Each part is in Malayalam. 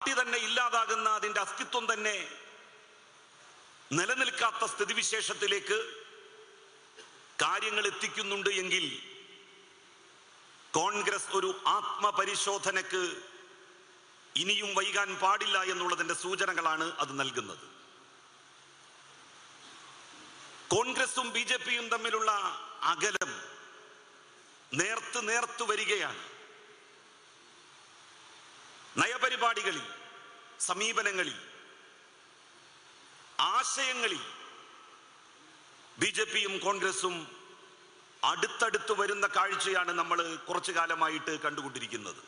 പാർട്ടി തന്നെ ഇല്ലാതാകുന്ന, അതിൻ്റെ അസ്തിത്വം തന്നെ നിലനിൽക്കാത്ത സ്ഥിതിവിശേഷത്തിലേക്ക് കാര്യങ്ങൾ എത്തിക്കുന്നുണ്ട് എങ്കിൽ കോൺഗ്രസ് ഒരു ആത്മപരിശോധനക്ക് ഇനിയും വൈകാൻ പാടില്ല എന്നുള്ളതിന്റെ സൂചനകളാണ് അത് നൽകുന്നത്. കോൺഗ്രസും ബി ജെ പിയും തമ്മിലുള്ള അകലം നേർത്തു വരികയാണ്. നയപരിപാടികളിൽ, സമീപനങ്ങളിൽ, ആശയങ്ങളിൽ ബി ജെ പിയും കോൺഗ്രസും അടുത്തടുത്ത് വരുന്ന കാഴ്ചയാണ് നമ്മൾ കുറച്ചു കാലമായിട്ട് കണ്ടുകൊണ്ടിരിക്കുന്നത്.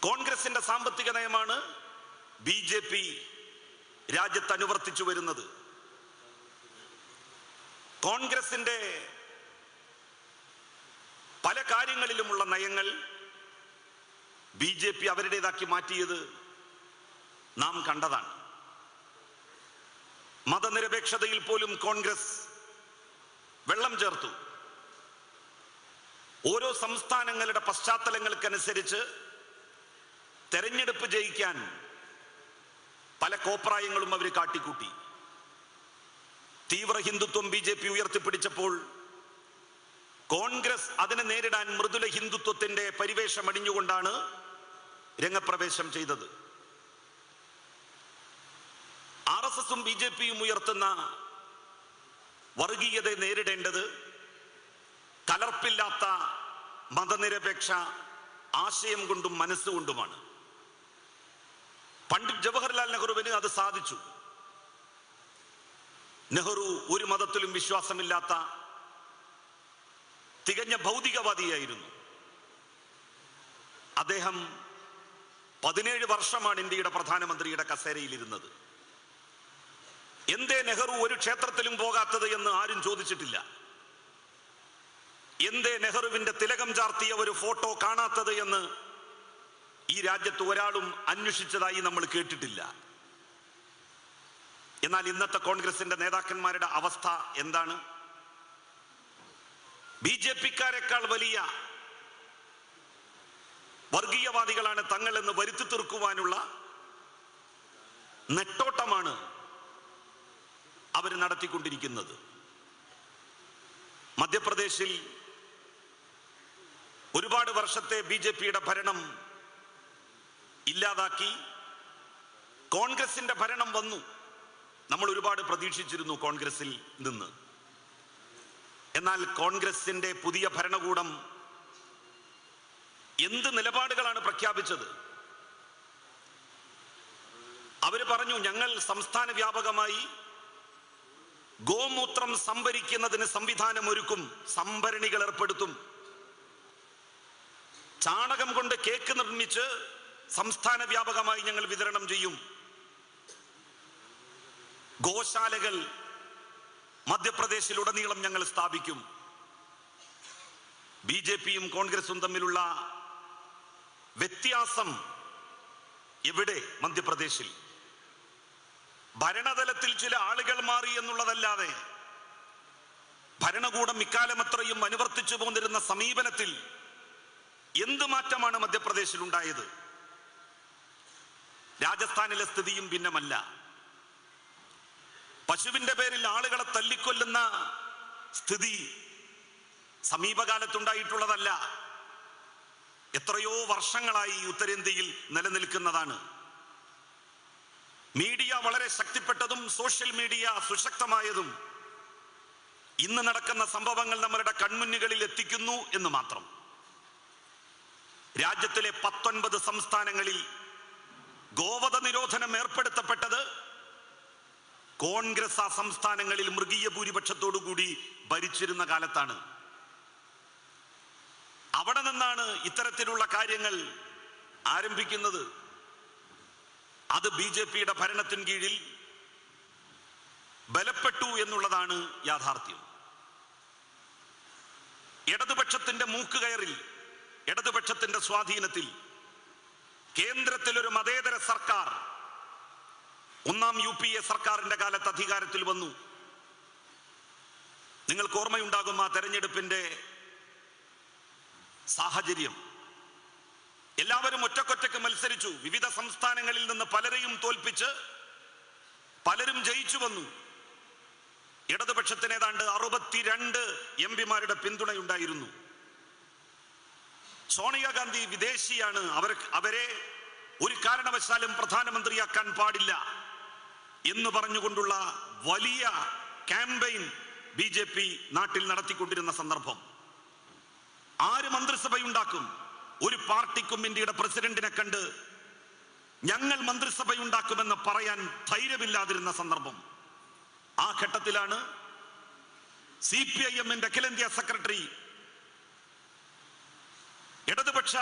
കോൺഗ്രസിന്റെ സാമ്പത്തിക നയമാണ് ബി ജെ പി രാജ്യത്ത് അനുവർത്തിച്ചു വരുന്നത്. കോൺഗ്രസിന്റെ പല കാര്യങ്ങളിലുമുള്ള നയങ്ങൾ ബി ജെ പി അവരുടേതാക്കി മാറ്റിയത് നാം കണ്ടതാണ്. മതനിരപേക്ഷതയിൽ പോലും കോൺഗ്രസ് വെള്ളം ചേർത്തു. ഓരോ സംസ്ഥാനങ്ങളുടെ പശ്ചാത്തലങ്ങൾക്കനുസരിച്ച് തെരഞ്ഞെടുപ്പ് ജയിക്കാൻ പല കോപ്രായങ്ങളും അവർ കാട്ടിക്കൂട്ടി. തീവ്ര ഹിന്ദുത്വം ബി ജെ പി ഉയർത്തിപ്പിടിച്ചപ്പോൾ കോൺഗ്രസ് അതിനെ നേരിടാൻ മൃദുല ഹിന്ദുത്വത്തിന്റെ പരിവേഷം അണിഞ്ഞുകൊണ്ടാണ് രംഗപ്രവേശം ചെയ്തത്. RSSും ബി ജെ പിയും ഉയർത്തുന്ന വർഗീയതയെ നേരിടേണ്ടത് കലർപ്പില്ലാത്ത മതനിരപേക്ഷ ആശയം കൊണ്ടും മനസ്സുകൊണ്ടുമാണ്. പണ്ഡിറ്റ് ജവഹർലാൽ നെഹ്റുവിന് അത് സാധിച്ചു. നെഹ്റു ഒരു മതത്തിലും വിശ്വാസമില്ലാത്ത തികഞ്ഞ ഭൗതികവാദിയായിരുന്നു. അദ്ദേഹം 17 വർഷമാണ് ഇന്ത്യയുടെ പ്രധാനമന്ത്രിയുടെ കസേരയിലിരുന്നത്. എന്തേ നെഹ്റു ഒരു ക്ഷേത്രത്തിലും പോകാത്തത് എന്ന് ആരും ചോദിച്ചിട്ടില്ല. എന്തേ നെഹ്റുവിന്റെ തിലകം ചാർത്തിയ ഒരു ഫോട്ടോ കാണാത്തത് എന്ന് ഈ രാജ്യത്ത് ഒരാളും അന്വേഷിച്ചതായി നമ്മൾ കേട്ടിട്ടില്ല. എന്നാൽ ഇന്നത്തെ കോൺഗ്രസിന്റെ നേതാക്കന്മാരുടെ അവസ്ഥ എന്താണ്? ബി ജെ പിക്കാരെക്കാൾ വലിയ വർഗീയവാദികളാണ് തങ്ങൾ എന്ന് വരുത്തി തീർക്കുവാനുള്ള നെട്ടോട്ടമാണ് അവർ നടത്തിക്കൊണ്ടിരിക്കുന്നത്. മധ്യപ്രദേശിൽ ഒരുപാട് വർഷത്തെ ബി ജെ പിയുടെ ഭരണം ഇല്ലാതാക്കി കോൺഗ്രസിന്റെ ഭരണം വന്നു. നമ്മൾ ഒരുപാട് പ്രതീക്ഷിച്ചിരുന്നു കോൺഗ്രസിൽ നിന്ന്. എന്നാൽ കോൺഗ്രസിന്റെ പുതിയ ഭരണകൂടം എന്ത് നിലപാടുകളാണ് പ്രഖ്യാപിച്ചത്? അവര് പറഞ്ഞു, ഞങ്ങൾ സംസ്ഥാന വ്യാപകമായി ഗോമൂത്രം സംഭരിക്കുന്നതിന് സംവിധാനം ഒരുക്കും, സംഭരണികൾ ഏർപ്പെടുത്തും. ചാണകം കൊണ്ട് കേക്ക് നിർമ്മിച്ച് സംസ്ഥാന വ്യാപകമായി ഞങ്ങൾ വിതരണം ചെയ്യും. ഗോശാലകൾ മധ്യപ്രദേശിലുടനീളം ഞങ്ങൾ സ്ഥാപിക്കും. ബി ജെ പിയും കോൺഗ്രസും തമ്മിലുള്ള വ്യത്യാസം എവിടെ? മധ്യപ്രദേശിൽ ഭരണതലത്തിൽ ചില ആളുകൾ മാറി എന്നുള്ളതല്ലാതെ ഭരണകൂടം ഇക്കാലമത്രയും അനുവർത്തിച്ചു പോന്നിരുന്ന സമീപനത്തിൽ എന്ത് മാറ്റമാണ് മധ്യപ്രദേശിൽ ഉണ്ടായത്? രാജസ്ഥാനിലെ സ്ഥിതിയും ഭിന്നമല്ല. പശുവിന്റെ പേരിൽ ആളുകളെ തല്ലിക്കൊല്ലുന്ന സ്ഥിതി സമീപകാലത്തുണ്ടായിട്ടുള്ളതല്ല, എത്രയോ വർഷങ്ങളായി ഉത്തരേന്ത്യയിൽ നിലനിൽക്കുന്നതാണ്. മീഡിയ വളരെ ശക്തിപ്പെട്ടതും സോഷ്യൽ മീഡിയ സുശക്തമായതും ഇന്ന് നടക്കുന്ന സംഭവങ്ങൾ നമ്മളുടെ കൺമുന്നുകളിൽ എത്തിക്കുന്നു എന്ന് മാത്രം. രാജ്യത്തിലെ 19 സംസ്ഥാനങ്ങളിൽ ഗോവധ നിരോധനം ഏർപ്പെടുത്തപ്പെട്ടത് കോൺഗ്രസ് ആ സംസ്ഥാനങ്ങളിൽ മൃഗീയ ഭൂരിപക്ഷത്തോടുകൂടി ഭരിച്ചിരുന്ന കാലത്താണ്. അവിടെ നിന്നാണ് ഇത്തരത്തിലുള്ള കാര്യങ്ങൾ ആരംഭിക്കുന്നത്. അത് ബി ജെ പിയുടെ ഭരണത്തിന് കീഴിൽ ബലപ്പെട്ടു എന്നുള്ളതാണ് യാഥാർത്ഥ്യം. ഇടതുപക്ഷത്തിന്റെ മൂക്കുകയറിൽ, ഇടതുപക്ഷത്തിന്റെ സ്വാധീനത്തിൽ കേന്ദ്രത്തിൽ ഒരു മതേതര സർക്കാർ ഒന്നാം UPA സർക്കാരിന്റെ കാലത്ത് അധികാരത്തിൽ വന്നു. നിങ്ങൾക്ക് ഓർമ്മയുണ്ടാകും ആ തെരഞ്ഞെടുപ്പിന്റെ സാഹചര്യം. എല്ലാവരും ഒറ്റക്കൊറ്റക്ക് മത്സരിച്ചു. വിവിധ സംസ്ഥാനങ്ങളിൽ നിന്ന് പലരെയും തോൽപ്പിച്ച് പലരും ജയിച്ചു വന്നു. ഇടതുപക്ഷത്തിന് ഏതാണ്ട് 62 എംപിമാരുടെ പിന്തുണയുണ്ടായിരുന്നു. സോണിയാഗാന്ധി വിദേശിയാണ്, അവരെ ഒരു കാരണവശാലും പ്രധാനമന്ത്രിയാക്കാൻ പാടില്ല എന്ന് പറഞ്ഞുകൊണ്ടുള്ള വലിയ ക്യാമ്പയിൻ BJP നാട്ടിൽ നടത്തിക്കൊണ്ടിരുന്ന സന്ദർഭം. ആര് മന്ത്രിസഭയുണ്ടാക്കും? ഒരു പാർട്ടിക്കും ഇന്ത്യയുടെ പ്രസിഡന്റിനെ കണ്ട് ഞങ്ങൾ മന്ത്രിസഭയുണ്ടാക്കുമെന്ന് പറയാൻ ധൈര്യമില്ലാതിരുന്ന സന്ദർഭം. ആ ഘട്ടത്തിലാണ് CPIM-ന്റെ അഖിലേന്ത്യാ സെക്രട്ടറി, ഇടതുപക്ഷ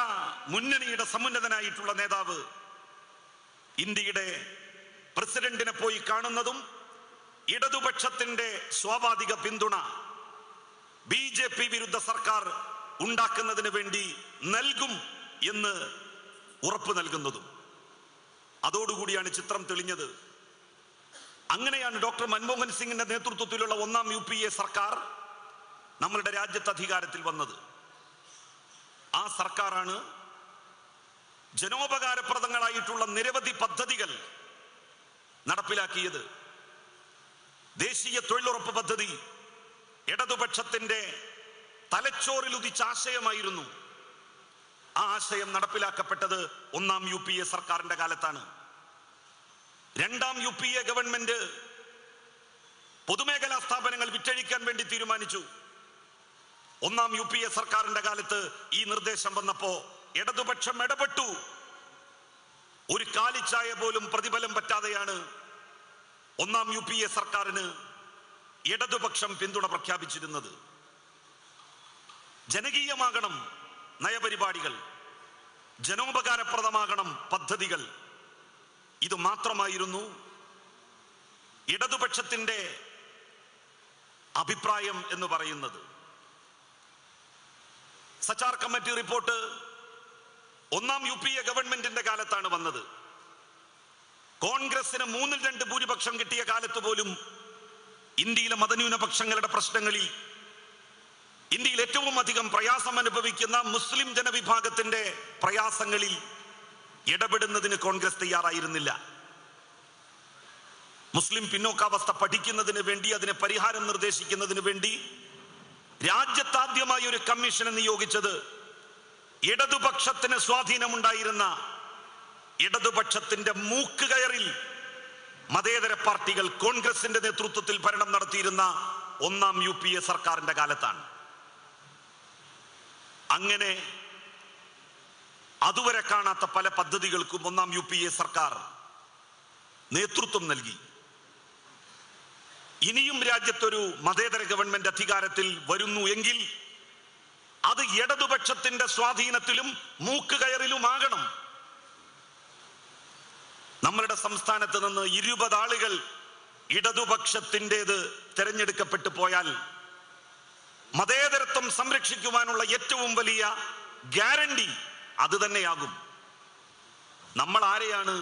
മുന്നണിയുടെ സമുന്നതനായിട്ടുള്ള നേതാവ് ഇന്ത്യയുടെ പ്രസിഡന്റിനെ പോയി കാണുന്നതും ഇടതുപക്ഷത്തിന്റെ സ്വാഭാവിക പിന്തുണ BJP വിരുദ്ധ സർക്കാർ ഉണ്ടാക്കുന്നതിന് വേണ്ടി നൽകും എന്ന് ഉറപ്പ് നൽകുന്നതും. അതോടുകൂടിയാണ് ചിത്രം തെളിഞ്ഞത്. അങ്ങനെയാണ് ഡോക്ടർ മൻമോഹൻ സിംഗിന്റെ നേതൃത്വത്തിലുള്ള 1ാം UPA സർക്കാർ നമ്മളുടെ രാജ്യത്ത് അധികാരത്തിൽ വന്നത്. ആ സർക്കാരാണ് ജനോപകാരപ്രദങ്ങളായിട്ടുള്ള നിരവധി പദ്ധതികൾ നടപ്പിലാക്കിയത്. ദേശീയ തൊഴിലുറപ്പ് പദ്ധതി ഇടതുപക്ഷത്തിന്റെ തലച്ചോറിൽ ഉദിച്ച ആശയമായിരുന്നു. ആ ആശയം നടപ്പിലാക്കപ്പെട്ടത് 1ാം UPA സർക്കാരിന്റെ കാലത്താണ്. 2ാം UPA ഗവൺമെന്റ് പൊതുമേഖലാ സ്ഥാപനങ്ങൾ വിറ്റഴിക്കാൻ വേണ്ടി തീരുമാനിച്ചു. 1ാം UPA സർക്കാരിന്റെ കാലത്ത് ഈ നിർദ്ദേശം വന്നപ്പോ ഇടതുപക്ഷം ഇടപെട്ടു. ഒരു കാലിച്ചായ പോലും പ്രതിഫലം പറ്റാതെയാണ് 1ാം UPA സർക്കാരിന് ഇടതുപക്ഷം പിന്തുണ പ്രഖ്യാപിച്ചിരുന്നത്. ജനകീയമാകണം നയപരിപാടികൾ, ജനോപകാരപ്രദമാകണം പദ്ധതികൾ. ഇത് മാത്രമായിരുന്നു ഇടതുപക്ഷത്തിന്റെ അഭിപ്രായം എന്ന് പറയുന്നത്. സച്ചാർ കമ്മിറ്റി റിപ്പോർട്ട് 1ാം UPA ഗവൺമെന്റിന്റെ കാലത്താണ് വന്നത്. കോൺഗ്രസിന് 2/3 ഭൂരിപക്ഷം കിട്ടിയ കാലത്ത് പോലും ഇന്ത്യയിലെ മതന്യൂനപക്ഷങ്ങളുടെ പ്രശ്നങ്ങളിൽ, ഇന്ത്യയിൽ ഏറ്റവും അധികം പ്രയാസം അനുഭവിക്കുന്ന മുസ്ലിം ജനവിഭാഗത്തിന്റെ പ്രയാസങ്ങളിൽ ഇടപെടുന്നതിന് കോൺഗ്രസ് തയ്യാറായിരുന്നില്ല. മുസ്ലിം പിന്നോക്കാവസ്ഥ പഠിക്കുന്നതിന് വേണ്ടി, അതിന് പരിഹാരം നിർദ്ദേശിക്കുന്നതിന് വേണ്ടി രാജ്യത്താദ്യമായി ഒരു കമ്മീഷനെ നിയോഗിച്ചത് ഇടതുപക്ഷത്തിന് സ്വാധീനമുണ്ടായിരുന്ന, ഇടതുപക്ഷത്തിന്റെ മൂക്കുകയറിൽ മതേതര പാർട്ടികൾ കോൺഗ്രസിന്റെ നേതൃത്വത്തിൽ ഭരണം നടത്തിയിരുന്ന 1ാം UPA സർക്കാരിന്റെ കാലത്താണ്. അങ്ങനെ അതുവരെ കാണാത്ത പല പദ്ധതികൾക്കും 1ാം UPA സർക്കാർ നേതൃത്വം നൽകി. ഇനിയും രാജ്യത്തൊരു മതേതര ഗവൺമെന്റ് അധികാരത്തിൽ വരുന്നു എങ്കിൽ അത് ഇടതുപക്ഷത്തിന്റെ സ്വാധീനത്തിലും മൂക്കുകയറിലുമാകണം. നമ്മളുടെ സംസ്ഥാനത്ത് നിന്ന് 20 ആളുകൾ ഇടതുപക്ഷത്തിൻ്റെത് തെരഞ്ഞെടുക്കപ്പെട്ടു പോയാൽ മതേതരത്വം സംരക്ഷിക്കുവാനുള്ള ഏറ്റവും വലിയ ഗ്യാരണ്ടി അത് തന്നെയാകും. നമ്മൾ ആരെയാണ്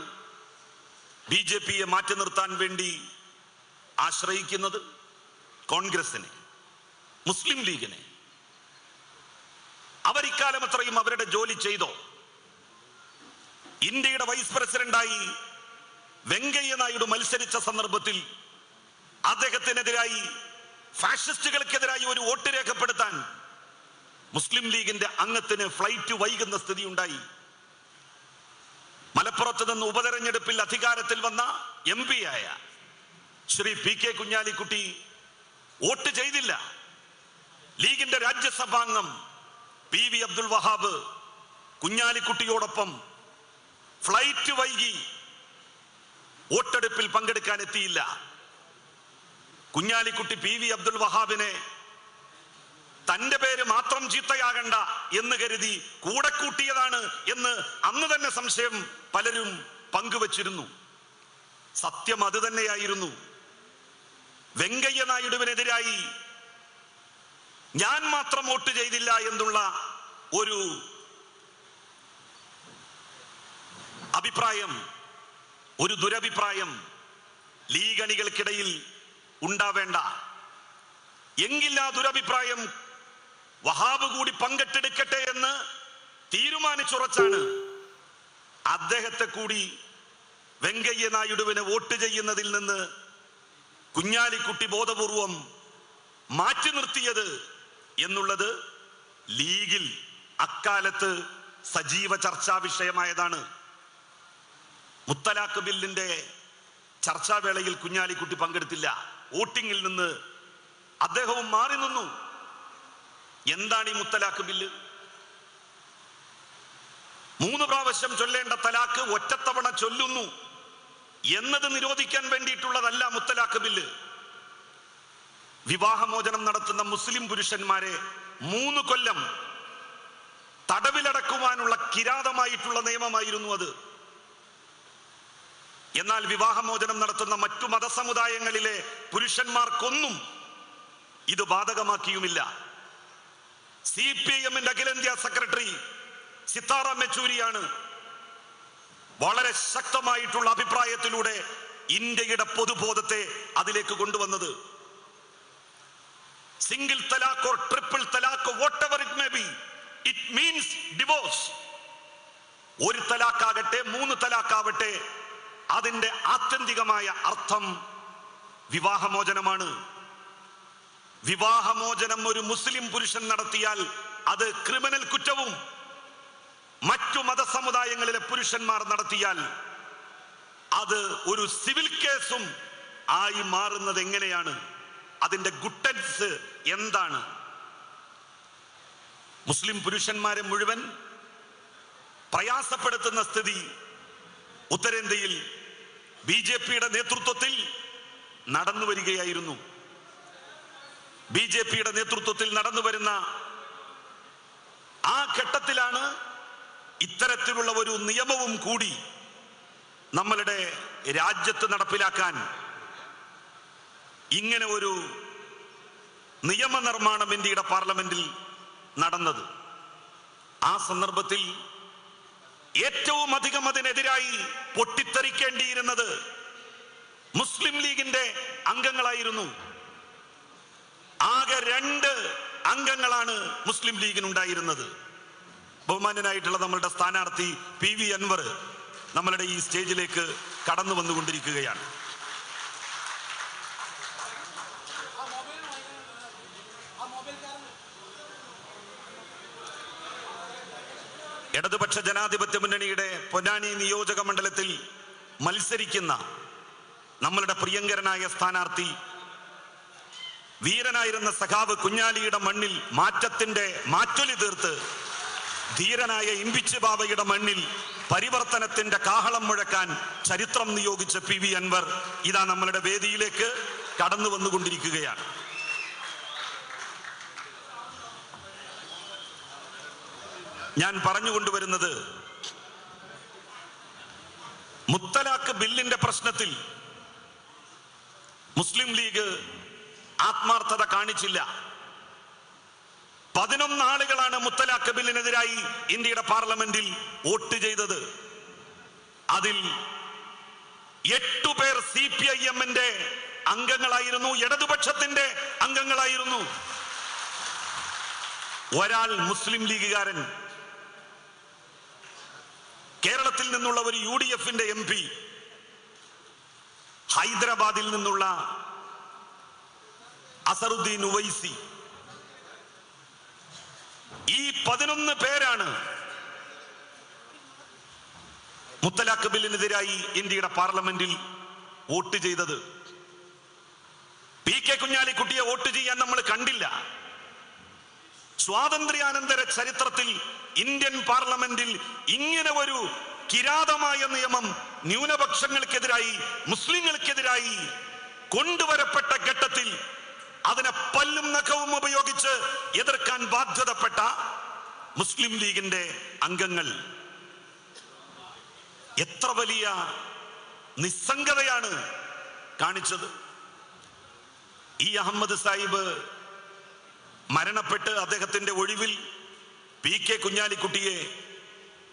BJP-യെ മാറ്റി നിർത്താൻ വേണ്ടി ആശ്രയിക്കുന്നത്? കോൺഗ്രസിനെ, മുസ്ലിം ലീഗിനെ. അവർ ഇക്കാലം അത്രയും അവരുടെ ജോലി ചെയ്തോ? ഇന്ത്യയുടെ വൈസ് പ്രസിഡന്റായി വെങ്കയ്യ നായിഡു മത്സരിച്ച സന്ദർഭത്തിൽ അദ്ദേഹത്തിനെതിരായി, ഫാഷിസ്റ്റുകൾക്കെതിരായി ഒരു വോട്ട് രേഖപ്പെടുത്താൻ മുസ്ലിം ലീഗിന്റെ അംഗത്തിന് ഫ്ലൈറ്റ് വൈകുന്ന സ്ഥിതി ഉണ്ടായി. മലപ്പുറത്ത് നിന്ന് ഉപതെരഞ്ഞെടുപ്പിൽ അധികാരത്തിൽ വന്ന MP-യായ ശ്രീ PK കുഞ്ഞാലിക്കുട്ടി വോട്ട് ചെയ്തില്ല. ലീഗിന്റെ രാജ്യസഭാംഗം PV അബ്ദുൽ വഹാബ് കുഞ്ഞാലിക്കുട്ടിയോടൊപ്പം ഫ്ലൈറ്റ് വൈകി വോട്ടെടുപ്പിൽ പങ്കെടുക്കാൻ എത്തിയില്ല. കുഞ്ഞാലിക്കുട്ടി PV അബ്ദുൽ വഹാബിനെ തന്റെ പേര് മാത്രം ചീത്തയാകണ്ട എന്ന് കരുതി കൂടെ കൂട്ടിയതാണ് എന്ന് അന്ന് തന്നെ സംശയം പലരും പങ്കുവച്ചിരുന്നു. സത്യം അത് തന്നെയായിരുന്നു. വെങ്കയ്യ നായിഡുവിനെതിരായി ഞാൻ മാത്രം വോട്ട് ചെയ്തില്ല എന്നുള്ള ഒരു അഭിപ്രായം, ഒരു ദുരഭിപ്രായം ലീഗ് അണികൾക്കിടയിൽ ഉണ്ടാവേണ്ട. എങ്കിൽ ആ ദുരഭിപ്രായം വഹാബ് കൂടി പങ്കെടുക്കട്ടെ എന്ന് തീരുമാനിച്ചുറച്ചാണ് അദ്ദേഹത്തെ കൂടി വെങ്കയ്യ നായിഡുവിനെ വോട്ട് ചെയ്യുന്നതിൽ നിന്ന് കുഞ്ഞാലിക്കുട്ടി ബോധപൂർവം മാറ്റി നിർത്തിയത് എന്നുള്ളത് ലീഗിൽ അക്കാലത്ത് സജീവ ചർച്ചാ വിഷയമായതാണ്. മുത്തലാഖ് ബില്ലിന്റെ ചർച്ചാവേളയിൽ കുഞ്ഞാലിക്കുട്ടി പങ്കെടുത്തില്ല. വോട്ടിങ്ങിൽ നിന്ന് അദ്ദേഹവും മാറി നിന്നു. എന്താണ് ഈ മുത്തലാഖ് ബില്ല്? 3 പ്രാവശ്യം ചൊല്ലേണ്ട തലാഖ് ഒറ്റത്തവണ ചൊല്ലുന്നു എന്നത് നിരോധിക്കാൻ വേണ്ടിയിട്ടുള്ളതല്ല മുത്തലാഖ് ബില്ല്. വിവാഹമോചനം നടത്തുന്ന മുസ്ലിം പുരുഷന്മാരെ 3 കൊല്ലം തടവിലടക്കുവാനുള്ള കിരാതമായിട്ടുള്ള നിയമമായിരുന്നു അത്. എന്നാൽ വിവാഹമോചനം നടത്തുന്ന മറ്റു മതസമുദായങ്ങളിലെ പുരുഷന്മാർക്കൊന്നും ഇത് ബാധകമാക്കിയുമില്ല. CPIM-ന്റെ അഖിലേന്ത്യാ സെക്രട്ടറി സിത്താറാം യെച്ചൂരിയാണ് വളരെ ശക്തമായിട്ടുള്ള അഭിപ്രായത്തിലൂടെ ഇന്ത്യയുടെ പൊതുബോധത്തെ അതിലേക്ക് കൊണ്ടുവന്നത്. Single talaq or triple talaq, what ever it may be, it means divorce. 1 തലാഖാകട്ടെ 3 തലാഖാവട്ടെ, അതിന്റെ ആത്യന്തികമായ അർത്ഥം വിവാഹമോചനമാണ്. വിവാഹമോചനം ഒരു മുസ്ലിം പുരുഷൻ നടത്തിയാൽ അത് ക്രിമിനൽ കുറ്റവും മറ്റു മതസമുദായങ്ങളിലെ പുരുഷന്മാർ നടത്തിയാൽ അത് ഒരു സിവിൽ കേസും ആയി മാറുന്നത് എങ്ങനെയാണ്? അതിന്റെ ഗുട്ടൻസ് എന്താണ്? മുസ്ലിം പുരുഷന്മാരെ മുഴുവൻ പ്രയാസപ്പെടുത്തുന്ന സ്ഥിതി ഉത്തരേന്ത്യയിൽ BJP-യുടെ നേതൃത്വത്തിൽ നടന്നു വരികയായിരുന്നു. BJP-യുടെ നേതൃത്വത്തിൽ നടന്നു വരുന്ന ആ ഘട്ടത്തിലാണ് ഇത്തരത്തിലുള്ള ഒരു നിയമവും കൂടി നമ്മളുടെ രാജ്യത്ത് നടപ്പിലാക്കാൻ ഇങ്ങനെ ഒരു നിയമനിർമ്മാണം ഇന്ത്യയുടെ പാർലമെന്റിൽ നടന്നത്. ആ സന്ദർഭത്തിൽ ഏറ്റവും അധികം അതിനെതിരായി പൊട്ടിത്തെറിക്കേണ്ടിയിരുന്നത് മുസ്ലിം ലീഗിന്റെ അംഗങ്ങളായിരുന്നു. ആകെ 2 അംഗങ്ങളാണ് മുസ്ലിം ലീഗിനുണ്ടായിരുന്നത്. ബഹുമാന്യനായിട്ടുള്ള നമ്മളുടെ സ്ഥാനാർത്ഥി PV അൻവർ നമ്മളുടെ ഈ സ്റ്റേജിലേക്ക് കടന്നു വന്നുകൊണ്ടിരിക്കുകയാണ്. ഇടതുപക്ഷ ജനാധിപത്യ മുന്നണിയുടെ പൊന്നാനി നിയോജക മണ്ഡലത്തിൽ മത്സരിക്കുന്ന നമ്മളുടെ പ്രിയങ്കരനായ സ്ഥാനാർത്ഥി, വീരനായിരുന്ന സഖാവ് കുഞ്ഞാലിയുടെ മണ്ണിൽ മാറ്റത്തിന്റെ മാറ്റൊലി തീർത്ത് ധീരനായ ഇമ്പിച്ച് ബാബയുടെ മണ്ണിൽ പരിവർത്തനത്തിന്റെ കാഹളം മുഴക്കാൻ ചരിത്രം നിയോഗിച്ച PV അൻവർ ഇതാ നമ്മളുടെ വേദിയിലേക്ക് കടന്നു വന്നുകൊണ്ടിരിക്കുകയാണ്. ഞാൻ പറഞ്ഞുകൊണ്ടുവരുന്നത്, മുത്തലാഖ് ബില്ലിന്റെ പ്രശ്നത്തിൽ മുസ്ലിം ലീഗ് ആത്മാർത്ഥത കാണിച്ചില്ല. 11 ആളുകളാണ് മുത്തലാഖ് ബില്ലിനെതിരായി ഇന്ത്യയുടെ പാർലമെന്റിൽ വോട്ട് ചെയ്തത്. അതിൽ 8 പേർ CPIM-ന്റെ അംഗങ്ങളായിരുന്നു, ഇടതുപക്ഷത്തിന്റെ അംഗങ്ങളായിരുന്നു. ഒരാൾ മുസ്ലിം ലീഗുകാരൻ, കേരളത്തിൽ നിന്നുള്ള ഒരു UDF-ന്റെ MP, ഹൈദരാബാദിൽ നിന്നുള്ള അസറുദ്ദീൻ ഉവൈസി. ഈ 11 പേരാണ് മുത്തലാഖ് ബില്ലിനെതിരായി ഇന്ത്യയുടെ പാർലമെന്റിൽ വോട്ട് ചെയ്തത്. PK കുഞ്ഞാലിക്കുട്ടിയെ വോട്ട് ചെയ്യാൻ നമ്മൾ കണ്ടില്ല. സ്വാതന്ത്ര്യാനന്തര ചരിത്രത്തിൽ ഇന്ത്യൻ പാർലമെന്റിൽ ഇങ്ങനെ ഒരു കിരാതമായ നിയമം ന്യൂനപക്ഷങ്ങൾക്കെതിരായി, മുസ്ലിങ്ങൾക്കെതിരായി കൊണ്ടുവരപ്പെട്ട ഘട്ടത്തിൽ അതിനെ പല്ലും നഖവും ഉപയോഗിച്ച് എതിർക്കാൻ ബാധ്യതപ്പെട്ട മുസ്ലിം ലീഗിന്റെ അംഗങ്ങൾ എത്ര വലിയ നിസ്സംഗതയാണ് കാണിച്ചത്. ഈ അഹമ്മദ് സാഹിബ് മരണപ്പെട്ട് അദ്ദേഹത്തിന്റെ ഒഴിവിൽ PK കുഞ്ഞാലിക്കുട്ടിയെ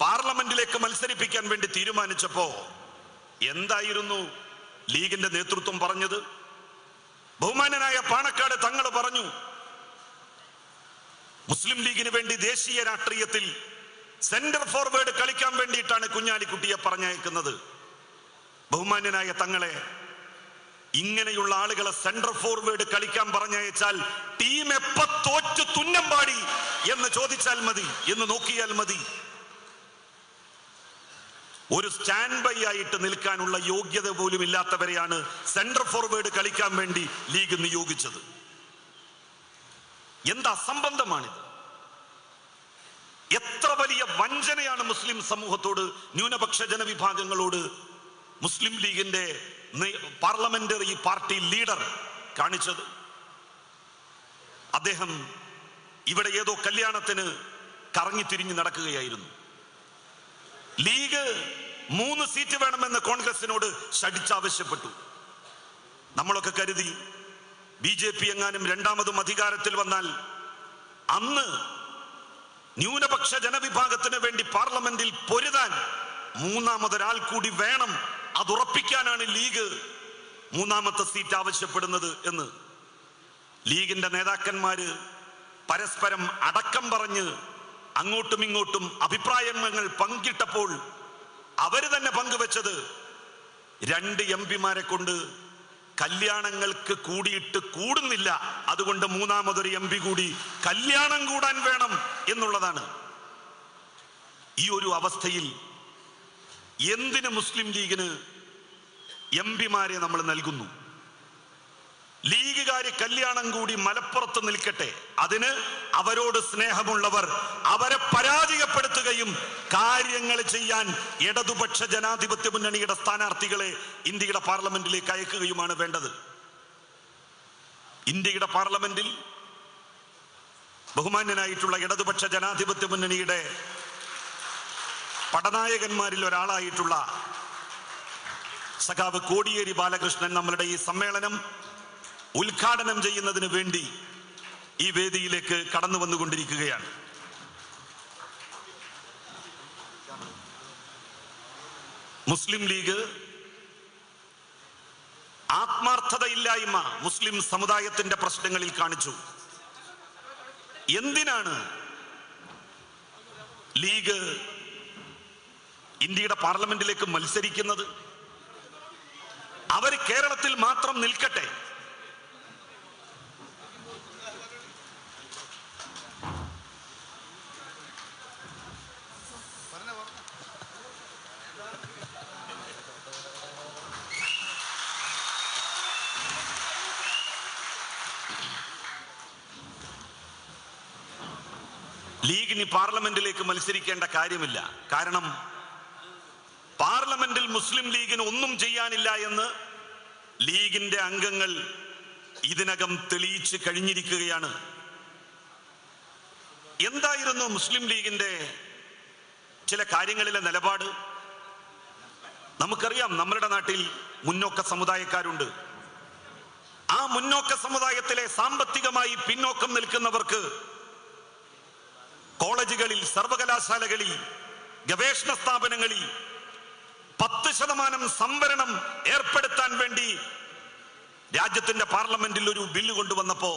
പാർലമെന്റിലേക്ക് മത്സരിപ്പിക്കാൻ വേണ്ടി തീരുമാനിച്ചപ്പോ എന്തായിരുന്നു ലീഗിന്റെ നേതൃത്വം പറഞ്ഞത്? ബഹുമാന്യനായ പാണക്കാട് തങ്ങൾ പറഞ്ഞു, മുസ്ലിം ലീഗിന് വേണ്ടി ദേശീയ രാഷ്ട്രീയത്തിൽ സെന്റർ ഫോർവേഡ് കളിക്കാൻ വേണ്ടിയിട്ടാണ് കുഞ്ഞാലിക്കുട്ടിയെ പറഞ്ഞയക്കുന്നത്. ബഹുമാന്യനായ തങ്ങളെ, ഇങ്ങനെയുള്ള ആളുകളെ സെന്റർ ഫോർവേഡ് കളിക്കാൻ പറഞ്ഞയച്ചാൽ ടീം എപ്പ തോറ്റ് തുന്നം പാടി എന്ന് ചോദിച്ചാൽ മതി, എന്ന് നോക്കിയാൽ മതി. ഒരു സ്റ്റാൻഡ് ബൈ ആയിട്ട് നിൽക്കാനുള്ള യോഗ്യത പോലും ഇല്ലാത്തവരെയാണ് സെന്റർ ഫോർവേഡ് കളിക്കാൻ വേണ്ടി ലീഗ് നിയോഗിച്ചത്. എന്താ അസംബന്ധമാണിത്? എത്ര വലിയ വഞ്ചനയാണ് മുസ്ലിം സമൂഹത്തോട്, ന്യൂനപക്ഷ ജനവിഭാഗങ്ങളോട് മുസ്ലിം ലീഗിന്റെ പാർലമെന്ററി പാർട്ടി ലീഡർ കാണിച്ചത്. അദ്ദേഹം ഇവിടെ ഏതോ കല്യാണത്തിന് കറങ്ങിത്തിരിഞ്ഞ് നടക്കുകയായിരുന്നു. ലീഗ് 3 സീറ്റ് വേണമെന്ന് കോൺഗ്രസിനോട് ശഠിച്ചാവശ്യപ്പെട്ടു. നമ്മളൊക്കെ കരുതി BJP എങ്ങാനും രണ്ടാമതും അധികാരത്തിൽ വന്നാൽ അന്ന് ന്യൂനപക്ഷ ജനവിഭാഗത്തിന് വേണ്ടി പാർലമെന്റിൽ പൊരുതാൻ 3-മതൊരാൾ കൂടി വേണം, അതുറപ്പിക്കാനാണ് ലീഗ് 3-മത്തെ സീറ്റ് ആവശ്യപ്പെടുന്നത് എന്ന്. ലീഗിന്റെ നേതാക്കന്മാര് പരസ്പരം അടക്കം പറഞ്ഞ് അങ്ങോട്ടും ഇങ്ങോട്ടും അഭിപ്രായങ്ങൾ പങ്കിട്ടപ്പോൾ അവര് തന്നെ പങ്കുവെച്ചത് 2 MP-മാരെ കൊണ്ട് കല്യാണങ്ങൾക്ക് കൂടിയിട്ട് കൂടുന്നില്ല, അതുകൊണ്ട് 3-മതൊരു MP കൂടി കല്യാണം കൂടാൻ വേണം എന്നുള്ളതാണ്. ഈ ഒരു അവസ്ഥയിൽ എന്തിന് മുസ്ലിം ലീഗിന് MP-മാരെ നമ്മൾ നൽകുന്നു? ലീഗുകാര് കല്യാണം കൂടി മലപ്പുറത്ത് നിൽക്കട്ടെ, അതിന് അവരോട് സ്നേഹമുള്ളവർ അവരെ പരാജയപ്പെടുത്തുകയും കാര്യങ്ങൾ ചെയ്യാൻ ഇടതുപക്ഷ ജനാധിപത്യ മുന്നണിയുടെ സ്ഥാനാർത്ഥികളെ ഇന്ത്യയുടെ പാർലമെന്റിലേക്ക് അയക്കുകയുമാണ് വേണ്ടത്. ഇന്ത്യയുടെ പാർലമെന്റിൽ ബഹുമാന്യനായിട്ടുള്ള ഇടതുപക്ഷ ജനാധിപത്യ മുന്നണിയുടെ പടനായകന്മാരിൽ ഒരാളായിട്ടുള്ള സഖാവ് കോടിയേരി ബാലകൃഷ്ണൻ നമ്മളുടെ ഈ സമ്മേളനം ഉദ്ഘാടനം ചെയ്യുന്നതിന് വേണ്ടി ഈ വേദിയിലേക്ക് കടന്നു വന്നുകൊണ്ടിരിക്കുകയാണ്. മുസ്ലിം ലീഗ് ആത്മാർത്ഥതയില്ലായ്മ മുസ്ലിം സമുദായത്തിന്റെ പ്രശ്നങ്ങളിൽ കാണിച്ചു. എന്തിനാണ് ലീഗ് ഇന്ത്യയുടെ പാർലമെന്റിലേക്ക് മത്സരിക്കുന്നത്? അവർ കേരളത്തിൽ മാത്രം നിൽക്കട്ടെ. ലീഗിന് പാർലമെന്റിലേക്ക് മത്സരിക്കേണ്ട കാര്യമില്ല. കാരണം പാർലമെന്റിൽ മുസ്ലിം ലീഗിന് ഒന്നും ചെയ്യാനില്ല എന്ന് ലീഗിന്റെ അംഗങ്ങൾ ഇതിനകം തെളിയിച്ച് കഴിഞ്ഞിരിക്കുകയാണ്. എന്തായിരുന്നു മുസ്ലിം ലീഗിന്റെ ചില കാര്യങ്ങളിലെ നിലപാട്? നമുക്കറിയാം, നമ്മുടെ നാട്ടിൽ മുന്നോക്ക സമുദായക്കാരുണ്ട്. ആ മുന്നോക്ക സമുദായത്തിലെ സാമ്പത്തികമായി പിന്നോക്കം നിൽക്കുന്നവർക്ക് കോളേജുകളിൽ, സർവകലാശാലകളിൽ, ഗവേഷണ സ്ഥാപനങ്ങളിൽ 10% സംവരണം ഏർപ്പെടുത്താൻ വേണ്ടി രാജ്യത്തിന്റെ പാർലമെന്റിൽ ഒരു ബില്ല് കൊണ്ടുവന്നപ്പോ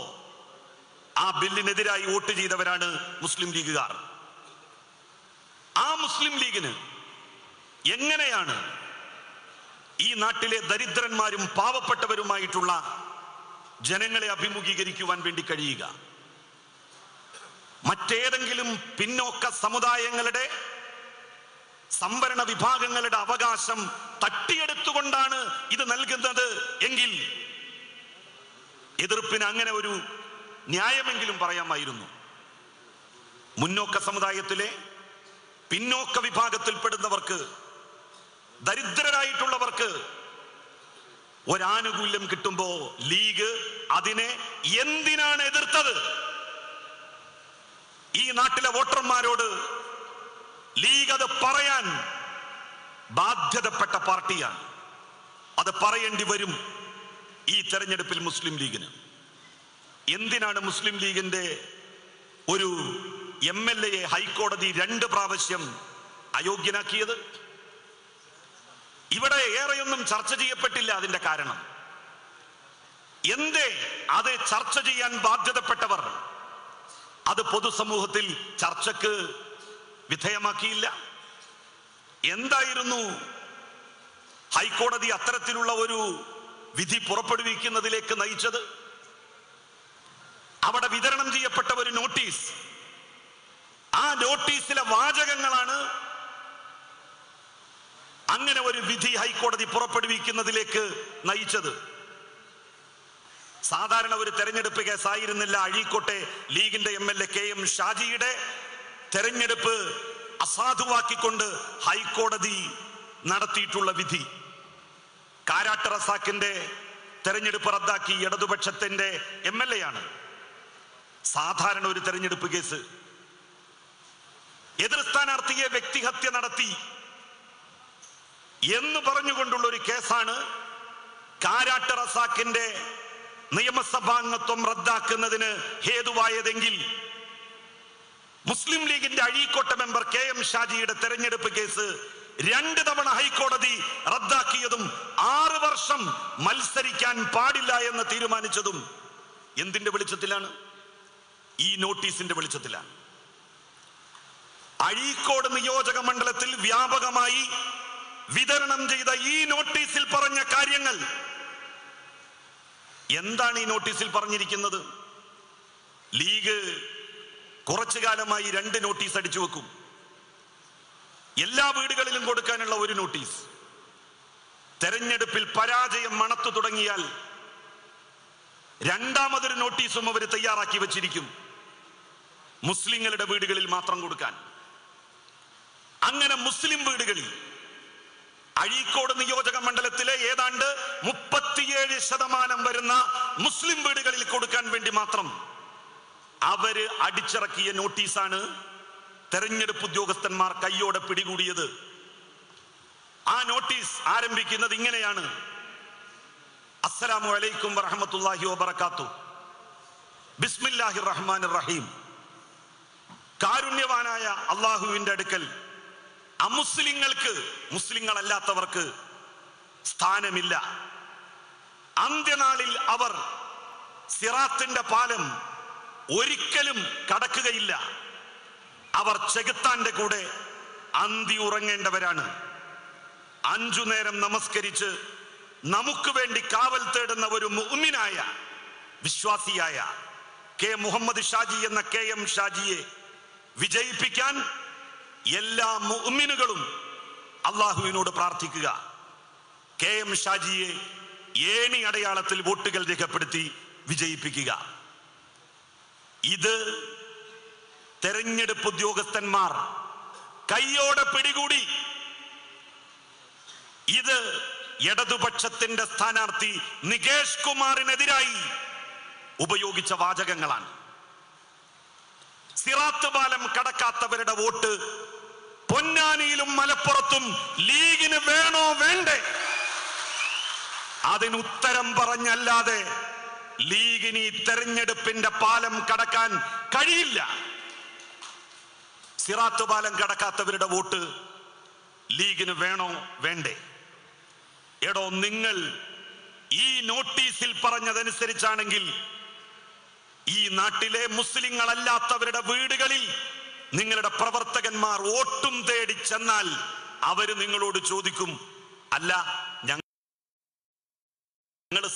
ആ ബില്ലിനെതിരായി വോട്ട് ചെയ്തവരാണ് മുസ്ലിം ലീഗുകാർ. ആ മുസ്ലിം ലീഗിന് എങ്ങനെയാണ് ഈ നാട്ടിലെ ദരിദ്രന്മാരും പാവപ്പെട്ടവരുമായിട്ടുള്ള ജനങ്ങളെ അഭിമുഖീകരിക്കുവാൻ വേണ്ടി കഴിയുക? മറ്റേതെങ്കിലും പിന്നോക്ക സമുദായങ്ങളുടെ സംവരണ വിഭാഗങ്ങളുടെ അവകാശം തട്ടിയെടുത്തുകൊണ്ടാണ് ഇത് നൽകുന്നത് എങ്കിൽ എതിർപ്പിന് അങ്ങനെ ഒരു ന്യായമെങ്കിലും പറയാമായിരുന്നു. മുന്നോക്ക സമുദായത്തിലെ പിന്നോക്ക വിഭാഗത്തിൽപ്പെടുന്നവർക്ക്, ദരിദ്രരായിട്ടുള്ളവർക്ക് ഒരാനുകൂല്യം കിട്ടുമ്പോ ലീഗ് അതിനെ എന്തിനാണ് എതിർത്തത്? ഈ നാട്ടിലെ വോട്ടർമാരോട് ലീഗ് അത് പറയാൻ ബാധ്യതപ്പെട്ട പാർട്ടിയാണ്. അത് പറയേണ്ടി വരും ഈ തെരഞ്ഞെടുപ്പിൽ മുസ്ലിം ലീഗിന്. എന്തിനാണ് മുസ്ലിം ലീഗിന്റെ ഒരു MLA ഹൈക്കോടതി 2 പ്രാവശ്യം അയോഗ്യനാക്കിയത്? ഇവിടെ ഏറെയൊന്നും ചർച്ച ചെയ്യപ്പെട്ടില്ല. അതിന്റെ കാരണം എന്തേ? അത് ചർച്ച ചെയ്യാൻ ബാധ്യതപ്പെട്ടവർ അത് പൊതുസമൂഹത്തിൽ ചർച്ചക്ക് വിധേയമാക്കിയില്ല. എന്തായിരുന്നു ഹൈക്കോടതി അത്തരത്തിലുള്ള ഒരു വിധി പുറപ്പെടുവിക്കുന്നതിലേക്ക് നയിച്ചത്? അവിടെ വിതരണം ചെയ്യപ്പെട്ട ഒരു നോട്ടീസ്, ആ നോട്ടീസിലെ വാചകങ്ങളാണ് അങ്ങനെ ഒരു വിധി ഹൈക്കോടതി പുറപ്പെടുവിക്കുന്നതിലേക്ക് നയിച്ചത്. സാധാരണ ഒരു തെരഞ്ഞെടുപ്പ് കേസായിരുന്നില്ല അഴീക്കോട്ടെ ലീഗിന്റെ MLA KM ഷാജിയുടെ തെരഞ്ഞെടുപ്പ് അസാധുവാക്കിക്കൊണ്ട് ഹൈക്കോടതി നടത്തിയിട്ടുള്ള വിധി. കാരാട്ട് റസാഖിന്റെ തെരഞ്ഞെടുപ്പ് റദ്ദാക്കി ഇടതുപക്ഷത്തിന്റെ MLA ആണ്. സാധാരണ ഒരു തെരഞ്ഞെടുപ്പ് കേസ്, എതിർ സ്ഥാനാർത്ഥിയെ വ്യക്തിഹത്യ നടത്തി എന്ന് പറഞ്ഞുകൊണ്ടുള്ള ഒരു കേസാണ് കാരാട്ട് റസാഖിന്റെ നിയമസഭാംഗത്വം റദ്ദാക്കുന്നതിന് ഹേതുവായതെങ്കിൽ മുസ്ലിം ലീഗിന്റെ അഴീക്കോട്ടെ മെമ്പർ KM ഷാജിയുടെ തെരഞ്ഞെടുപ്പ് കേസ് 2 തവണ ഹൈക്കോടതി റദ്ദാക്കിയതും 6 വർഷം മത്സരിക്കാൻ പാടില്ല എന്ന് തീരുമാനിച്ചതും എന്തിന്റെ വെളിച്ചത്തിലാണ്? ഈ നോട്ടീസിന്റെ വെളിച്ചത്തിലാണ്. അഴീക്കോട് നിയോജക മണ്ഡലത്തിൽ വ്യാപകമായി വിതരണം ചെയ്ത ഈ നോട്ടീസിൽ പറഞ്ഞ കാര്യങ്ങൾ എന്താണ്? ഈ നോട്ടീസിൽ പറഞ്ഞിരിക്കുന്നത്, ലീഗ് കുറച്ചു കാലമായി 2 നോട്ടീസ് അടിച്ചു വെക്കും. എല്ലാ വീടുകളിലും കൊടുക്കാനുള്ള ഒരു നോട്ടീസ്, തെരഞ്ഞെടുപ്പിൽ പരാജയം മണത്തു തുടങ്ങിയാൽ രണ്ടാമതൊരു നോട്ടീസും അവർ തയ്യാറാക്കി വെച്ചിരിക്കും, മുസ്ലിങ്ങളുടെ വീടുകളിൽ മാത്രം കൊടുക്കാൻ. അങ്ങനെ മുസ്ലിം വീടുകളിൽ അഴീക്കോട് നിയോജക മണ്ഡലത്തിലെ ഏതാണ്ട് 37% വരുന്ന മുസ്ലിം വീടുകളിൽ കൊടുക്കാൻ വേണ്ടി മാത്രം അവര് അടിച്ചിറക്കിയ നോട്ടീസാണ് തെരഞ്ഞെടുപ്പ് ഉദ്യോഗസ്ഥന്മാർ കയ്യോടെ പിടികൂടിയത്. ആ നോട്ടീസ് ആരംഭിക്കുന്നത് ഇങ്ങനെയാണ്: അസ്സലാമു അലൈക്കും വറഹ്മത്തുള്ളാഹി വബറകാതുഹു. ബിസ്മില്ലാഹിർ റഹ്മാനിർ റഹീം. കാരുണ്യവാനായ അള്ളാഹുവിന്റെ അടുക്കൽ അമുസ്ലിങ്ങൾക്ക്, മുസ്ലിങ്ങളല്ലാത്തവർക്ക് സ്ഥാനമില്ല. അന്ത്യനാളിൽ അവർ സിറാത്തിന്റെ പാലം ഒരിക്കലും കടക്കുകയില്ല. അവർ ചെകുത്താന്റെ കൂടെ അന്തി ഉറങ്ങേണ്ടവരാണ്. 5 നേരം നമസ്കരിച്ച് നമുക്ക് വേണ്ടി കാവൽ തേടുന്ന ഒരു മുഅ്മിനായ വിശ്വാസിയായ K മുഹമ്മദ് ഷാജി എന്ന KM ഷാജിയെ വിജയിപ്പിക്കാൻ എല്ലാ മുഅ്മിനുകളും അള്ളാഹുവിനോട് പ്രാർത്ഥിക്കുക. KM ഷാജിയെ ഏണി അടയാളത്തിൽ വോട്ടുകൾ രേഖപ്പെടുത്തി വിജയിപ്പിക്കുക. ഇത് തെരഞ്ഞെടുപ്പ് ഉദ്യോഗസ്ഥന്മാർ കയ്യോടെ പിടികൂടി. ഇത് ഇടതുപക്ഷത്തിന്റെ സ്ഥാനാർത്ഥി നികേഷ് കുമാറിനെതിരായി ഉപയോഗിച്ച വാചകങ്ങളാണ്. സിറാത്ത് പാലം കടക്കാത്തവരുടെ വോട്ട് പൊന്നാനിയിലും മലപ്പുറത്തും ലീഗിന് വേണോ വേണ്ടേ? അതിനുത്തരം പറഞ്ഞല്ലാതെ ലീഗിന് ഈ തെരഞ്ഞെടുപ്പിന്റെ പാലം കടക്കാൻ കഴിയില്ല. സിറാത്ത് പാലം കടക്കാത്തവരുടെ വോട്ട് ലീഗിന് വേണോ വേണ്ടേ? എടോ, നിങ്ങൾ ഈ നോട്ടീസിൽ പറഞ്ഞതനുസരിച്ചാണെങ്കിൽ ഈ നാട്ടിലെ മുസ്ലിങ്ങളല്ലാത്തവരുടെ വീടുകളിൽ നിങ്ങളുടെ പ്രവർത്തകന്മാർ വോട്ടും തേടി ചെന്നാൽ അവര് നിങ്ങളോട് ചോദിക്കും, അല്ല ഞങ്ങൾ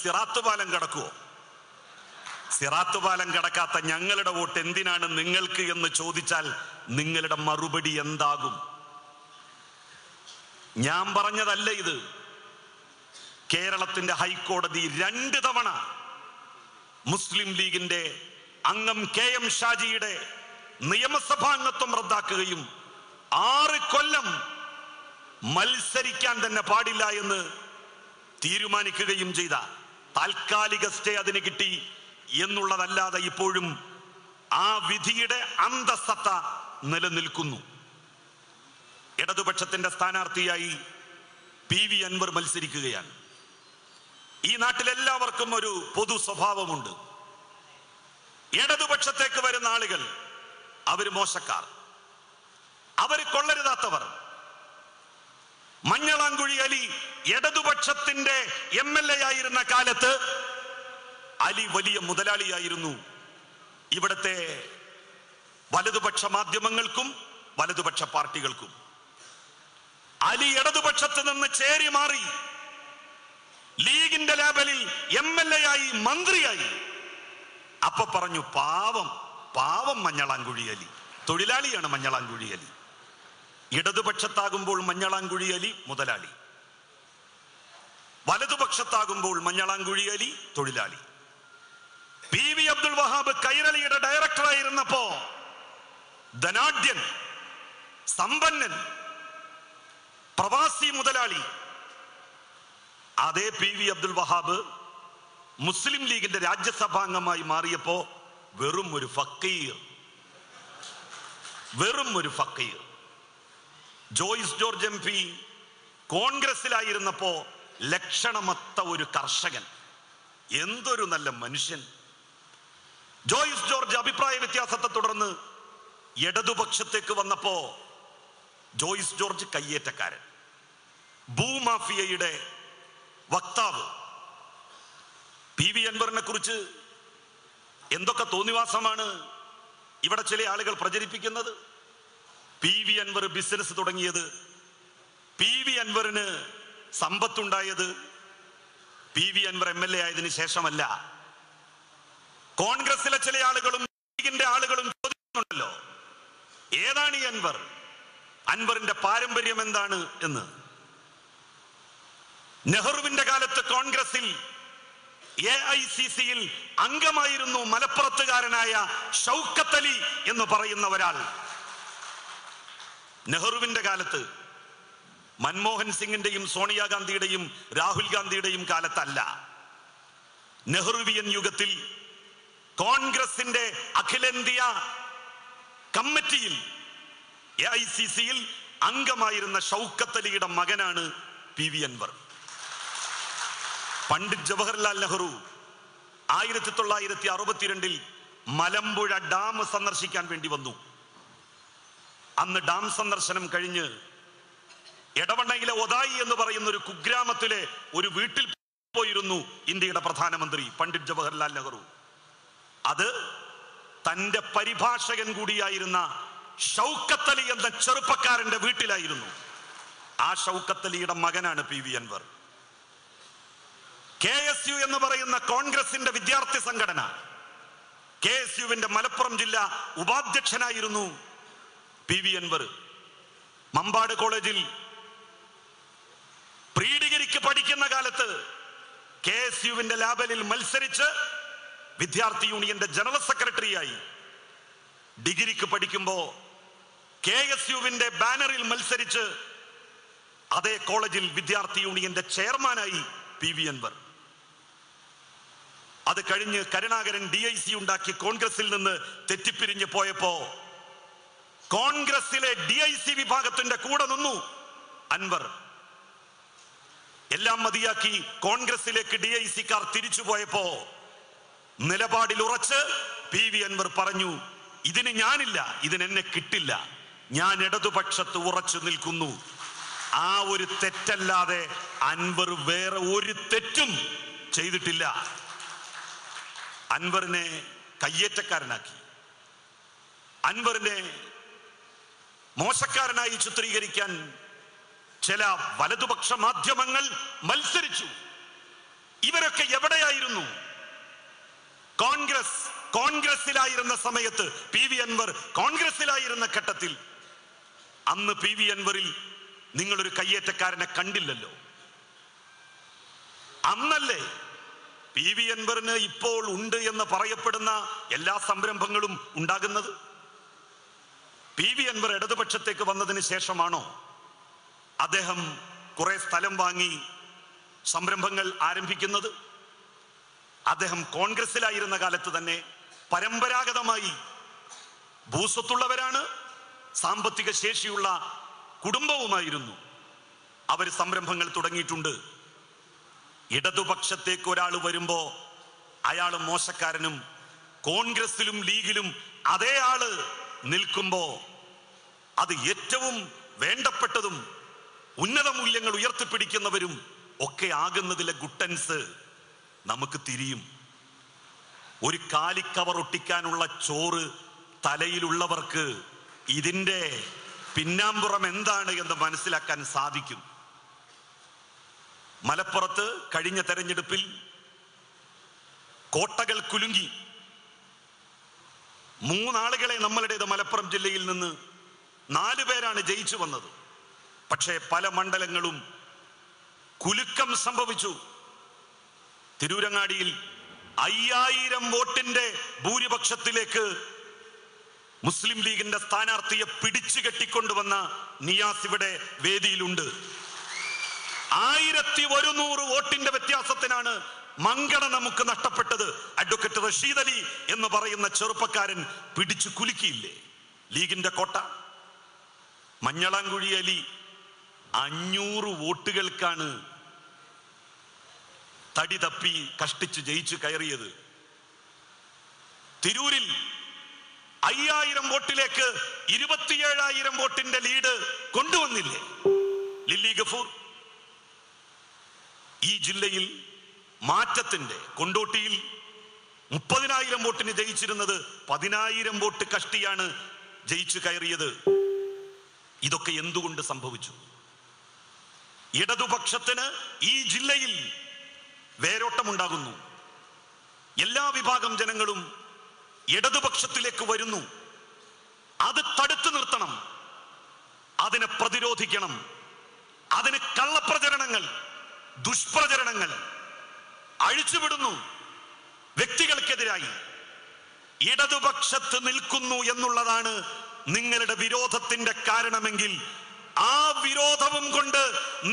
സിറാത്ത് പാലം കടക്കുവോ? സിറാത്ത് പാലം കടക്കാത്ത ഞങ്ങളുടെ വോട്ട് എന്തിനാണ് നിങ്ങൾക്ക് എന്ന് ചോദിച്ചാൽ നിങ്ങളുടെ മറുപടി എന്താകും? ഞാൻ പറഞ്ഞതല്ല ഇത്. കേരളത്തിന്റെ ഹൈക്കോടതി 2 തവണ മുസ്ലിം ലീഗിന്റെ അംഗം KM ഷാജിയുടെ നിയമസഭാംഗത്വം റദ്ദാക്കുകയും 6 കൊല്ലം മത്സരിക്കാൻ തന്നെ പാടില്ല എന്ന് തീരുമാനിക്കുകയും ചെയ്ത താൽക്കാലിക സ്റ്റേ അതിന് കിട്ടി എന്നുള്ളതല്ലാതെ ഇപ്പോഴും ആ വിധിയുടെ അന്തസ്സത്ത നിലനിൽക്കുന്നു. ഇടതുപക്ഷത്തിന്റെ സ്ഥാനാർത്ഥിയായി PV അൻവർ മത്സരിക്കുകയാണ്. ഈ നാട്ടിലെല്ലാവർക്കും ഒരു പൊതു സ്വഭാവമുണ്ട്. ഇടതുപക്ഷത്തേക്ക് വരുന്ന ആളുകൾ അവര് മോശക്കാർ, അവര് കൊള്ളരുതാത്തവർ. മഞ്ഞളാംകുഴി അലി ഇടതുപക്ഷത്തിന്റെ MLA ആയിരുന്ന കാലത്ത് അലി വലിയ മുതലാളിയായിരുന്നു. ഇവിടത്തെ വലതുപക്ഷ മാധ്യമങ്ങൾക്കും വലതുപക്ഷ പാർട്ടികൾക്കും. അലി ഇടതുപക്ഷത്ത് നിന്ന് ചേരി മാറി ലീഗിന്റെ ലേബലിൽ MLA ആയി, മന്ത്രിയായി. അപ്പൊ പറഞ്ഞു പാവം പാവം മഞ്ഞളാംകുഴി അലി. തൊഴിലാളിയാണ് മഞ്ഞളാംകുഴി അലി. ഇടതുപക്ഷത്താകുമ്പോൾ മഞ്ഞളാംകുഴി അലി മുതലാളി, വലതുപക്ഷത്താകുമ്പോൾ മഞ്ഞളാംകുഴി അലി തൊഴിലാളി. PV അബ്ദുൽ വഹാബ് കൈരളിയുടെ ഡയറക്ടറായിരുന്നപ്പോ ധനാഢ്യൻ, സമ്പന്നൻ, പ്രവാസി മുതലാളി. അതേ PV അബ്ദുൽ വഹാബ് മുസ്ലിം ലീഗിന്റെ രാജ്യസഭാംഗമായി മാറിയപ്പോ വെറും ഒരു ഫക്കീർ, വെറും ഒരു ഫക്കീർ. ജോയ്സ് ജോർജ് MP കോൺഗ്രസിലായിരുന്നപ്പോ ലക്ഷണമൊത്ത ഒരു കർഷകൻ. എന്തൊരു നല്ല മനുഷ്യൻ. ജോയ്സ് ജോർജ് അഭിപ്രായ വ്യത്യാസത്തെ തുടർന്ന് ഇടതുപക്ഷത്തേക്ക് വന്നപ്പോ ജോയ്സ് ജോർജ് കയ്യേറ്റക്കാരൻ, ഭൂമാഫിയയുടെ വക്താവ്. PV അൻവറിനെ കുറിച്ച് എന്തൊക്കെ തോന്നിവാസമാണ് ഇവിടെ ചില ആളുകൾ പ്രചരിപ്പിക്കുന്നത്. PV അൻവർ ബിസിനസ് തുടങ്ങിയത്, PV അൻവറിന് സമ്പത്തുണ്ടായത് PV അൻവർ MLA ആയതിനു ശേഷമല്ല. കോൺഗ്രസിലെ ചില ആളുകളും ലീഗിന്റെ ആളുകളും ചോദിക്കുന്നുണ്ടല്ലോ, ഏതാണ് ഈ അൻവർ, അൻവറിന്റെ പാരമ്പര്യം എന്താണ് എന്ന്. നെഹ്റുവിന്റെ കാലത്ത് കോൺഗ്രസിൽ AICCയിൽ അംഗമായിരുന്നു മലപ്പുറത്തുകാരനായ ഷൗക്കത്ത് അലി എന്ന് പറയുന്ന ഒരാൾ. നെഹ്റുവിന്റെ കാലത്ത്, മൻമോഹൻ സിംഗിന്റെയും സോണിയാഗാന്ധിയുടെയും രാഹുൽ ഗാന്ധിയുടെയും കാലത്തല്ല. നെഹ്റുവിയൻ യുഗത്തിൽ കോൺഗ്രസിന്റെ അഖിലേന്ത്യാ കമ്മിറ്റിയിൽ AICCയിൽ അംഗമായിരുന്ന ഷൗക്കത്ത് അലിയുടെ മകനാണ് PV അൻവർ. പണ്ഡിറ്റ് ജവഹർലാൽ നെഹ്റു 1962 മലമ്പുഴ ഡാം സന്ദർശിക്കാൻ വേണ്ടി വന്നു. അന്ന് ഡാം സന്ദർശനം കഴിഞ്ഞ് എടവണ്ണയിലെ ഒതായി എന്ന് പറയുന്ന ഒരു കുഗ്രാമത്തിലെ ഒരു വീട്ടിൽ പോയിരുന്നു ഇന്ത്യയുടെ പ്രധാനമന്ത്രി പണ്ഡിറ്റ് ജവഹർലാൽ നെഹ്റു. അത് തന്റെ പരിഭാഷകൻ കൂടിയായിരുന്ന ഷൗക്കത്ത് അലി എന്ന ചെറുപ്പക്കാരന്റെ വീട്ടിലായിരുന്നു. ആ ഷൗക്കത്ത് അലിയുടെ മകനാണ് PV അൻവർ. KSU എന്ന് പറയുന്ന കോൺഗ്രസിന്റെ വിദ്യാർത്ഥി സംഘടന, KSUവിന്റെ മലപ്പുറം ജില്ലാ ഉപാധ്യക്ഷനായിരുന്നു PV അൻവർ. മമ്പാട് കോളേജിൽ പ്രീ ഡിഗ്രിക്ക് പഠിക്കുന്ന കാലത്ത് KSUവിന്റെ ലാബലിൽ മത്സരിച്ച് വിദ്യാർത്ഥി യൂണിയന്റെ ജനറൽ സെക്രട്ടറിയായി. ഡിഗ്രിക്ക് പഠിക്കുമ്പോ KSUവിന്റെ ബാനറിൽ മത്സരിച്ച് അതേ കോളേജിൽ വിദ്യാർത്ഥി യൂണിയന്റെ ചെയർമാനായി PV അൻവർ. അത് കഴിഞ്ഞ് കരുണാകരൻ DIC ഉണ്ടാക്കി കോൺഗ്രസിൽ നിന്ന് തെറ്റിപ്പിരിഞ്ഞു പോയപ്പോ കോൺഗ്രസിലെ DIC വിഭാഗത്തിന്റെ കൂടെ നിന്നു അൻവർ. എല്ലാം മതിയാക്കി കോൺഗ്രസിലേക്ക് DICക്കാർ തിരിച്ചു പോയപ്പോ നിലപാടിൽ ഉറച്ച് PV അൻവർ പറഞ്ഞു, ഇതിന് ഞാനില്ല, ഇതിനെന്നെ കിട്ടില്ല, ഞാൻ ഇടതുപക്ഷത്ത് ഉറച്ചു നിൽക്കുന്നു. ആ ഒരു തെറ്റല്ലാതെ അൻവർ വേറെ ഒരു തെറ്റും ചെയ്തിട്ടില്ല. അൻവറിനെ കയ്യേറ്റക്കാരനാക്കി, അൻവറിനെ മോശക്കാരനായി ചിത്രീകരിക്കാൻ ചില വലതുപക്ഷ മാധ്യമങ്ങൾ മത്സരിച്ചു. ഇവരൊക്കെ എവിടെയായിരുന്നു? കോൺഗ്രസിലായിരുന്ന സമയത്ത്, PV അൻവർ കോൺഗ്രസിലായിരുന്ന ഘട്ടത്തിൽ അന്ന് PV അൻവറിൽ നിങ്ങളൊരു കയ്യേറ്റക്കാരനെ കണ്ടില്ലല്ലോ. അന്നല്ലേ PV അൻവറിന് ഇപ്പോൾ ഉണ്ട് എന്ന് പറയപ്പെടുന്ന എല്ലാ സംരംഭങ്ങളും ഉണ്ടാകുന്നത്? PV അൻവർ ഇടതുപക്ഷത്തേക്ക് വന്നതിന് ശേഷമാണോ അദ്ദേഹം കുറെ സ്ഥലം വാങ്ങി സംരംഭങ്ങൾ ആരംഭിക്കുന്നത്? അദ്ദേഹം കോൺഗ്രസിലായിരുന്ന കാലത്ത് തന്നെ പരമ്പരാഗതമായി ഭൂസ്വത്തുള്ളവരാണ്, സാമ്പത്തിക ശേഷിയുള്ള കുടുംബവുമായിരുന്നു. അവർ സംരംഭങ്ങൾ തുടങ്ങിയിട്ടുണ്ട്. ഇടതുപക്ഷത്തേക്ക് ഒരാൾ വരുമ്പോ അയാൾ മോശക്കാരനും, കോൺഗ്രസിലും ലീഗിലും അതേ ആള് നിൽക്കുമ്പോ അത് ഏറ്റവും വേണ്ടപ്പെട്ടതും ഉന്നത മൂല്യങ്ങൾ ഉയർത്തിപ്പിടിക്കുന്നവരും ഒക്കെ ആകുന്നതിലെ ഗുട്ടൻസ് നമുക്ക് തിരിയും. ഒരു കാലിക്കവർ ഒട്ടിക്കാനുള്ള ചോറ് തലയിലുള്ളവർക്ക് ഇതിന്റെ പിന്നാമ്പുറം എന്താണ് എന്ന് മനസ്സിലാക്കാൻ സാധിക്കും. മലപ്പുറത്ത് കഴിഞ്ഞ തെരഞ്ഞെടുപ്പിൽ കോട്ടകൾ കുലുങ്ങി. 3 ആളുകളെ നമ്മളുടേത് മലപ്പുറം ജില്ലയിൽ നിന്ന് 4 പേരാണ് ജയിച്ചു വന്നത്. പക്ഷേ പല മണ്ഡലങ്ങളും കുലുക്കം സംഭവിച്ചു. തിരൂരങ്ങാടിയിൽ 5000 വോട്ടിന്റെ ഭൂരിപക്ഷത്തിലേക്ക് മുസ്ലിം ലീഗിന്റെ സ്ഥാനാർത്ഥിയെ പിടിച്ചു കെട്ടിക്കൊണ്ടുവന്ന നിയാസ് ഇവിടെ വേദിയിലുണ്ട്. 1100 വോട്ടിന്റെ വ്യത്യാസത്തിനാണ് മങ്കട നമുക്ക് നഷ്ടപ്പെട്ടത്. അഡ്വക്കേറ്റ് റഷീദ് അലി എന്ന് പറയുന്ന ചെറുപ്പക്കാരൻ പിടിച്ചു കുലുക്കിയില്ലേ ലീഗിന്റെ കോട്ട. മഞ്ഞളാംകുഴി അലി 500 വോട്ടുകൾക്കാണ് തടി തപ്പി കഷ്ടിച്ച് ജയിച്ചു കയറിയത്. തിരൂരിൽ 5000 വോട്ടിലേക്ക് 27000 വോട്ടിന്റെ ലീഡ് കൊണ്ടുവന്നില്ലേ ലില്ലി ഗഫൂർ. ഈ ജില്ലയിൽ മാറ്റത്തിന്റെ കൊണ്ടോട്ടിയിൽ 30000 വോട്ടിന് ജയിച്ചിരുന്നത് 10000 വോട്ട് കഷ്ടിയാണ് ജയിച്ചു കയറിയത്. ഇതൊക്കെ എന്തുകൊണ്ട് സംഭവിച്ചു? ഇടതുപക്ഷത്തിന് ഈ ജില്ലയിൽ വേരോട്ടമുണ്ടാകുന്നു. എല്ലാ വിഭാഗം ജനങ്ങളും ഇടതുപക്ഷത്തിലേക്ക് വരുന്നു. അത് തടുത്തു നിർത്തണം, അതിനെ പ്രതിരോധിക്കണം. അതിന് കള്ളപ്രചരണങ്ങൾ, ദുഷ്പ്രചരണങ്ങൾ അഴിച്ചുവിടുന്നു. വ്യക്തികൾക്കെതിരായി ഇടതുപക്ഷത്ത് നിൽക്കുന്നു എന്നുള്ളതാണ് നിങ്ങളുടെ വിരോധത്തിന്റെ കാരണമെങ്കിൽ ആ വിരോധവും കൊണ്ട്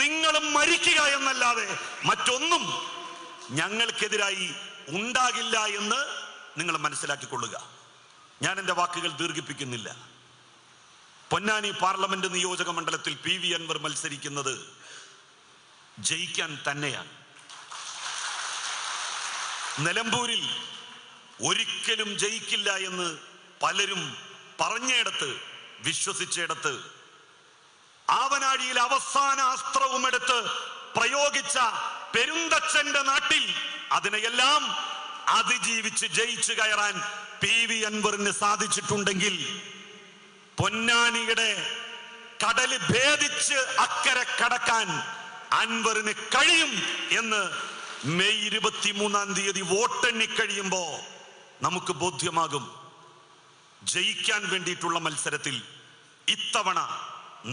നിങ്ങളും മരിക്കുക എന്നല്ലാതെ മറ്റൊന്നും ഞങ്ങൾക്കെതിരായി ഉണ്ടാകില്ല എന്ന് നിങ്ങൾ മനസ്സിലാക്കിക്കൊള്ളുക. ഞാൻ എൻ്റെ വാക്കുകൾ ദീർഘിപ്പിക്കുന്നില്ല. പൊന്നാനി പാർലമെന്റ് നിയോജക മണ്ഡലത്തിൽ PV അൻവർ മത്സരിക്കുന്നത് ജയിക്കാൻ തന്നെയാണ്. നിലമ്പൂരിൽ ഒരിക്കലും ജയിക്കില്ല എന്ന് പലരും പറഞ്ഞയിടത്ത്, വിശ്വസിച്ചിടത്ത്, ആവനാഴിയിൽ അവസാന അസ്ത്രവും എടുത്ത് പ്രയോഗിച്ച പെരുന്തച്ഛന്റെ നാട്ടിൽ അതിനെയെല്ലാം അതിജീവിച്ച് ജയിച്ചു കയറാൻ PV അൻവറിന് സാധിച്ചിട്ടുണ്ടെങ്കിൽ പൊന്നാനിയുടെ കടല് ഭേദിച്ച് അക്കരെ കടക്കാൻ അൻവറിന് കഴിയും എന്ന് മെയ് 23-ാം തീയതി വോട്ടെണ്ണി കഴിയുമ്പോ നമുക്ക് ബോധ്യമാകും. ജയിക്കാൻ വേണ്ടിയിട്ടുള്ള മത്സരത്തിൽ ഇത്തവണ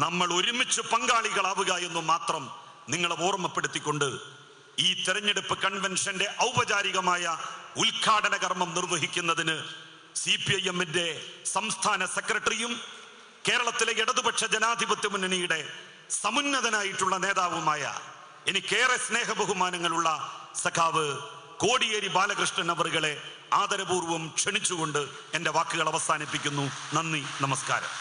നമ്മൾ ഒരുമിച്ച് പങ്കാളികളാവുക എന്ന് മാത്രം നിങ്ങളെ ഓർമ്മപ്പെടുത്തിക്കൊണ്ട് ഈ തെരഞ്ഞെടുപ്പ് കൺവെൻഷന്റെ ഔപചാരികമായ ഉദ്ഘാടന കർമ്മം നിർവഹിക്കുന്നതിന് CPIM-ന്റെ സംസ്ഥാന സെക്രട്ടറിയും കേരളത്തിലെ ഇടതുപക്ഷ ജനാധിപത്യ മുന്നണിയുടെ സമുന്നതനായിട്ടുള്ള നേതാവുമായ എനിക്കേറെ സ്നേഹബഹുമാനങ്ങളുള്ള സഖാവ് കോടിയേരി ബാലകൃഷ്ണൻ അവറുകളെ ആദരപൂർവ്വം ക്ഷണിച്ചുകൊണ്ട് എൻ്റെ വാക്കുകൾ അവസാനിപ്പിക്കുന്നു. നന്ദി, നമസ്കാരം.